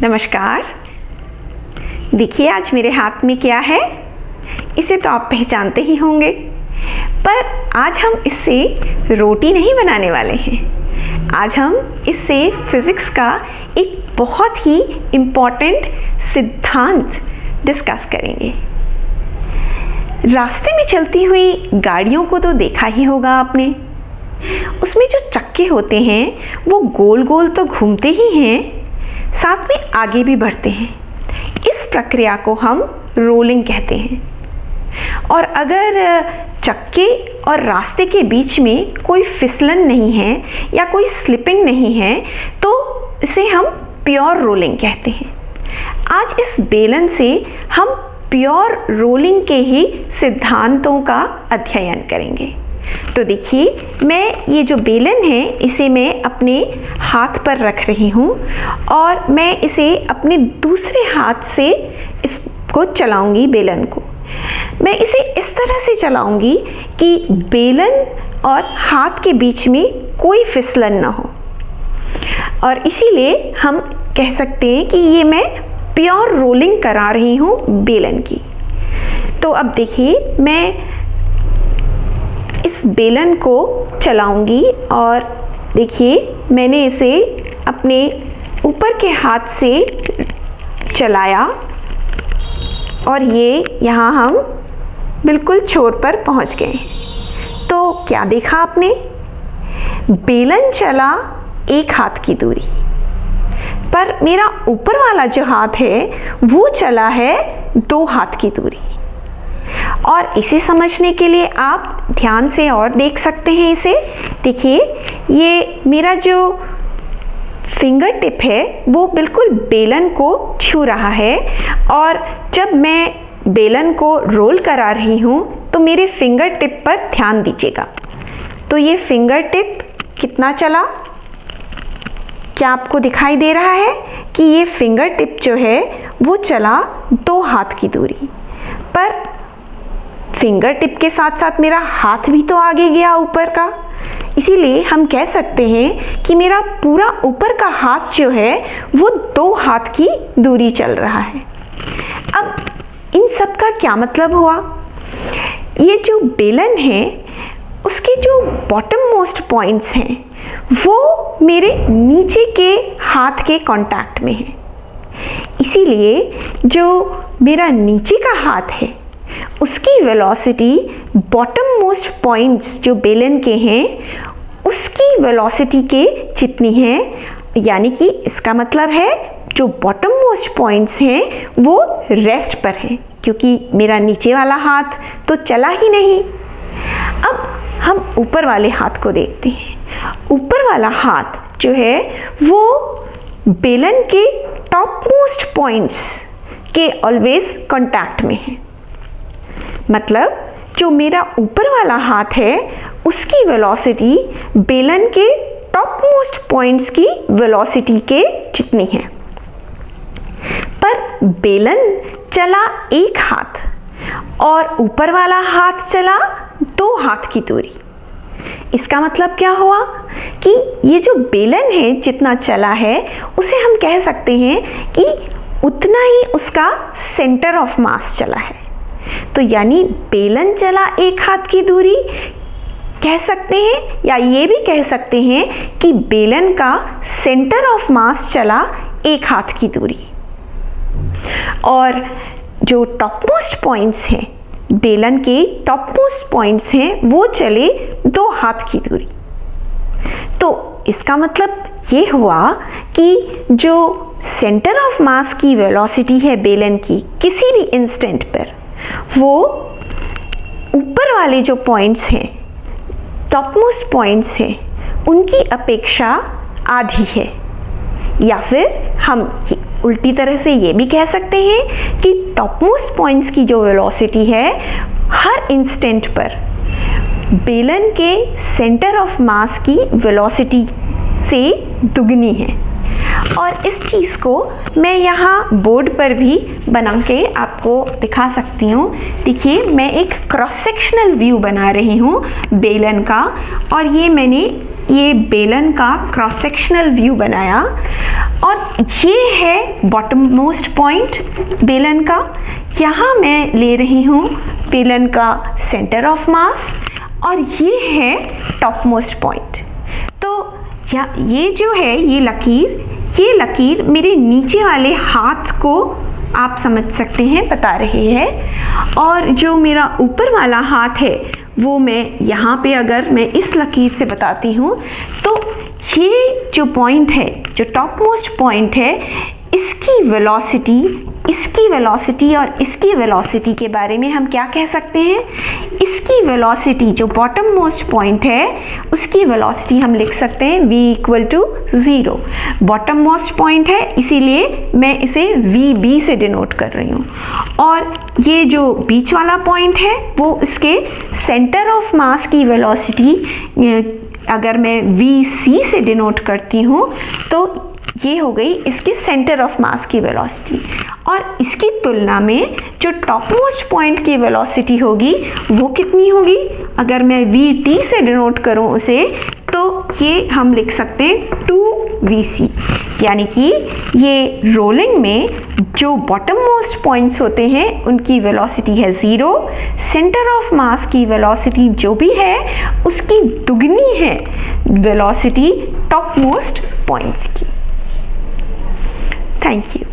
नमस्कार। देखिए आज मेरे हाथ में क्या है, इसे तो आप पहचानते ही होंगे, पर आज हम इससे रोटी नहीं बनाने वाले हैं। आज हम इससे फिज़िक्स का एक बहुत ही इम्पॉर्टेंट सिद्धांत डिस्कस करेंगे। रास्ते में चलती हुई गाड़ियों को तो देखा ही होगा आपने। उसमें जो चक्के होते हैं वो गोल गोल तो घूमते ही हैं, साथ में आगे भी बढ़ते हैं। इस प्रक्रिया को हम रोलिंग कहते हैं। और अगर चक्के और रास्ते के बीच में कोई फिसलन नहीं है या कोई स्लिपिंग नहीं है तो इसे हम प्योर रोलिंग कहते हैं। आज इस बेलन से हम प्योर रोलिंग के ही सिद्धांतों का अध्ययन करेंगे। तो देखिए, मैं ये जो बेलन है इसे मैं अपने हाथ पर रख रही हूँ और मैं इसे अपने दूसरे हाथ से इसको चलाऊंगी। बेलन को मैं इसे इस तरह से चलाऊंगी कि बेलन और हाथ के बीच में कोई फिसलन ना हो, और इसीलिए हम कह सकते हैं कि ये मैं प्योर रोलिंग करा रही हूँ बेलन की। तो अब देखिए, मैं इस बेलन को चलाऊंगी और देखिए मैंने इसे अपने ऊपर के हाथ से चलाया और ये यहाँ हम बिल्कुल छोर पर पहुँच गए। तो क्या देखा आपने? बेलन चला एक हाथ की दूरी, पर मेरा ऊपर वाला जो हाथ है वो चला है 2 हाथ की दूरी। और इसे समझने के लिए आप ध्यान से और देख सकते हैं इसे। देखिए, ये मेरा जो फिंगर टिप है वो बिल्कुल बेलन को छू रहा है, और जब मैं बेलन को रोल करा रही हूँ तो मेरे फिंगर टिप पर ध्यान दीजिएगा। तो ये फिंगर टिप कितना चला? क्या आपको दिखाई दे रहा है कि ये फिंगर टिप जो है वो चला 2 हाथ की दूरी, पर फिंगर टिप के साथ साथ मेरा हाथ भी तो आगे गया ऊपर का। इसीलिए हम कह सकते हैं कि मेरा पूरा ऊपर का हाथ जो है वो 2 हाथ की दूरी चल रहा है। अब इन सब का क्या मतलब हुआ? ये जो बेलन है उसके जो बॉटम मोस्ट पॉइंट्स हैं वो मेरे नीचे के हाथ के कांटेक्ट में है। इसीलिए जो मेरा नीचे का हाथ है उसकी वेलोसिटी बॉटम मोस्ट पॉइंट्स जो बेलन के हैं उसकी वेलोसिटी के जितनी है, यानी कि इसका मतलब है जो बॉटम मोस्ट पॉइंट्स हैं वो रेस्ट पर हैं, क्योंकि मेरा नीचे वाला हाथ तो चला ही नहीं। अब हम ऊपर वाले हाथ को देखते हैं। ऊपर वाला हाथ जो है वो बेलन के टॉप मोस्ट पॉइंट्स के ऑलवेज कांटेक्ट में है। मतलब जो मेरा ऊपर वाला हाथ है उसकी वेलोसिटी बेलन के टॉप मोस्ट पॉइंट्स की वेलोसिटी के जितनी है, पर बेलन चला 1 हाथ और ऊपर वाला हाथ चला 2 हाथ की दूरी। इसका मतलब क्या हुआ कि ये जो बेलन है जितना चला है उसे हम कह सकते हैं कि उतना ही उसका सेंटर ऑफ मास चला है। तो यानी बेलन चला 1 हाथ की दूरी कह सकते हैं, या ये भी कह सकते हैं कि बेलन का सेंटर ऑफ मास चला 1 हाथ की दूरी। और जो टॉप मोस्ट पॉइंट्स हैं, बेलन के टॉप मोस्ट पॉइंट्स हैं वो चले 2 हाथ की दूरी। तो इसका मतलब ये हुआ कि जो सेंटर ऑफ मास की वेलोसिटी है बेलन की किसी भी इंस्टेंट पर, वो ऊपर वाले जो पॉइंट्स हैं, टॉप मोस्ट पॉइंट्स हैं, उनकी अपेक्षा आधी है। या फिर हम उल्टी तरह से ये भी कह सकते हैं कि टॉप मोस्ट पॉइंट्स की जो वेलोसिटी है हर इंस्टेंट पर बेलन के सेंटर ऑफ मास की वेलोसिटी से दुगनी है। और इस चीज़ को मैं यहाँ बोर्ड पर भी बना के आपको दिखा सकती हूँ। देखिए, मैं एक क्रॉस सेक्शनल व्यू बना रही हूँ बेलन का, और ये मैंने ये बेलन का क्रॉस सेक्शनल व्यू बनाया, और ये है बॉटम मोस्ट पॉइंट बेलन का। यहाँ मैं ले रही हूँ बेलन का सेंटर ऑफ मास, और ये है टॉप मोस्ट पॉइंट। तो ये जो है ये लकीर मेरे नीचे वाले हाथ को आप समझ सकते हैं बता रही है, और जो मेरा ऊपर वाला हाथ है वो मैं यहाँ पे अगर मैं इस लकीर से बताती हूँ, तो ये जो पॉइंट है, जो टॉप मोस्ट पॉइंट है, इसकी वेलोसिटी और इसकी वेलोसिटी के बारे में हम क्या कह सकते हैं? इसकी वेलोसिटी जो बॉटम मोस्ट पॉइंट है उसकी वेलोसिटी हम लिख सकते हैं v = 0। बॉटम मोस्ट पॉइंट है इसीलिए मैं इसे vb से डिनोट कर रही हूँ, और ये जो बीच वाला पॉइंट है वो इसके सेंटर ऑफ मास की वेलोसिटी अगर मैं vc से डिनोट करती हूँ तो ये हो गई इसके सेंटर ऑफ मास की वेलोसिटी। और इसकी तुलना में जो टॉप मोस्ट पॉइंट की वेलोसिटी होगी वो कितनी होगी? अगर मैं vt से डिनोट करूं उसे, तो ये हम लिख सकते हैं 2vc, यानी कि ये रोलिंग में जो बॉटम मोस्ट पॉइंट्स होते हैं उनकी वेलोसिटी है 0, सेंटर ऑफ मास की वेलोसिटी जो भी है उसकी दुगनी है वेलोसिटी टॉप मोस्ट पॉइंट्स की। Thank you.